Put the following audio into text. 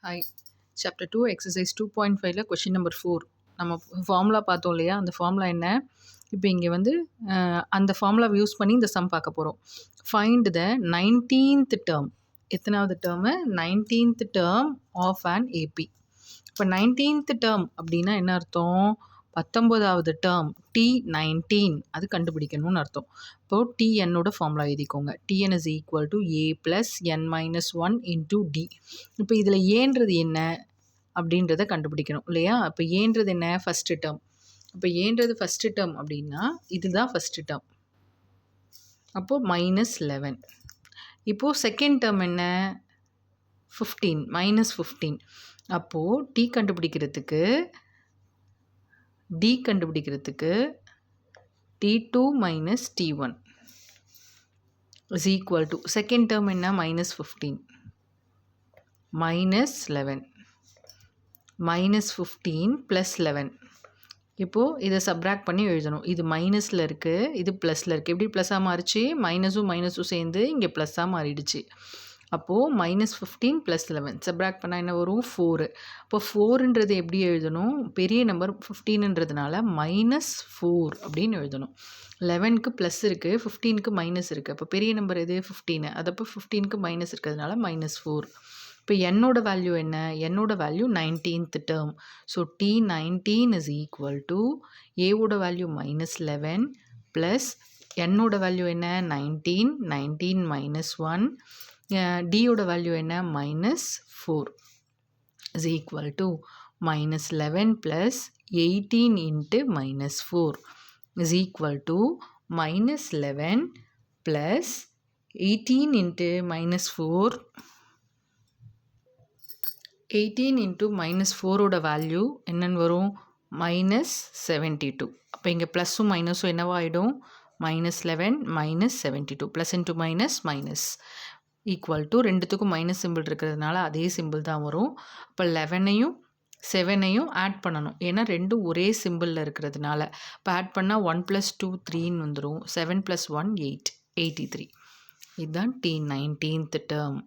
Hi. Chapter 2, exercise 2.5ல question number 4. நம்ம formula பார்த்தோம் இல்லையா? அந்த ஃபார்முலா என்ன? இப்போ இங்கே வந்து அந்த ஃபார்முலாவை யூஸ் பண்ணி இந்த சம் பார்க்க போகிறோம். Find the 19th term. எத்தனாவது term? 19th term of an AP. இப்போ 19th டேர்ம் அப்படின்னா என்ன அர்த்தம்? 19வது டேர்ம் T19 அது கண்டுபிடிக்கணும்னு அர்த்தம். இப்போது TNோட ஃபார்முலா எழுதிக்கோங்க. TN is equal to A plus N minus 1 into D. இப்போ இதில் ஏன்றது என்ன அப்படின்றத கண்டுபிடிக்கணும் இல்லையா? இப்போ ஏன்றது என்ன? First term. இப்போ ஏன்றது ஃபஸ்ட்டு டேர்ம் அப்படின்னா இதுதான் ஃபஸ்ட்டு டேர்ம். அப்போது -11. இப்போது செகண்ட் டேர்ம் என்ன? 15 -15. அப்போது D கண்டுபிடிக்கிறதுக்கு T2 minus T1 is equal to second term என்ன? -15 -11 -15 + 11. இப்போது இதை சப்ராக்ட் பண்ணி எழுதணும். இது மைனஸில் இருக்குது, இது ப்ளஸில் இருக்குது. எப்படி ப்ளஸ்ஸாக மாறிச்சு? மைனஸும் சேர்ந்து இங்கே ப்ளஸ்ஸாக மாறிடுச்சு. அப்போது -15 + 11 சப்ராக்ட் பண்ணால் என்ன வரும்? 4. இப்போ 4ன்றது எப்படி எழுதணும்? பெரிய நம்பர் 15ன்றதுனால -4 அப்படின்னு எழுதணும். 11க்கு ப்ளஸ் இருக்குது, 15க்கு மைனஸ் இருக்குது. அப்போ பெரிய நம்பர் எது? 15. அதப்போ 15க்கு மைனஸ் இருக்கிறதுனால -4. இப்போ என்னோட வேல்யூ என்ன? என்னோட value 19th term. So T19 is equal to ஏவோட வேல்யூ -11 ப்ளஸ் என்னோட வேல்யூ என்ன? 19 -1 டியோட வேல்யூ என்ன? -4 is equal to -11 plus 18 into -4 is equal to -11 plus 18 into -4. 18 into -4ஓட value என்னன்னு வரும்? -72. அப்போ இங்கே ப்ளஸ்ஸும் மைனஸும் என்னவாயிடும்? -11 -72. Plus into minus equal to ரெண்டுத்துக்கும் மைனஸ் சிம்பிள் இருக்கிறதுனால அதே சிம்பிள் தான் வரும். அப்போ 11ஐயும் 7ஐயும் ஆட் பண்ணணும். ஏன்னா ரெண்டும் ஒரே சிம்பிளில் இருக்கிறதுனால. இப்போ ஆட் பண்ணால் 1 + 2 3ன்னு வந்துடும். 7 + 1 8 83. இதுதான் T19th டேர்ம்.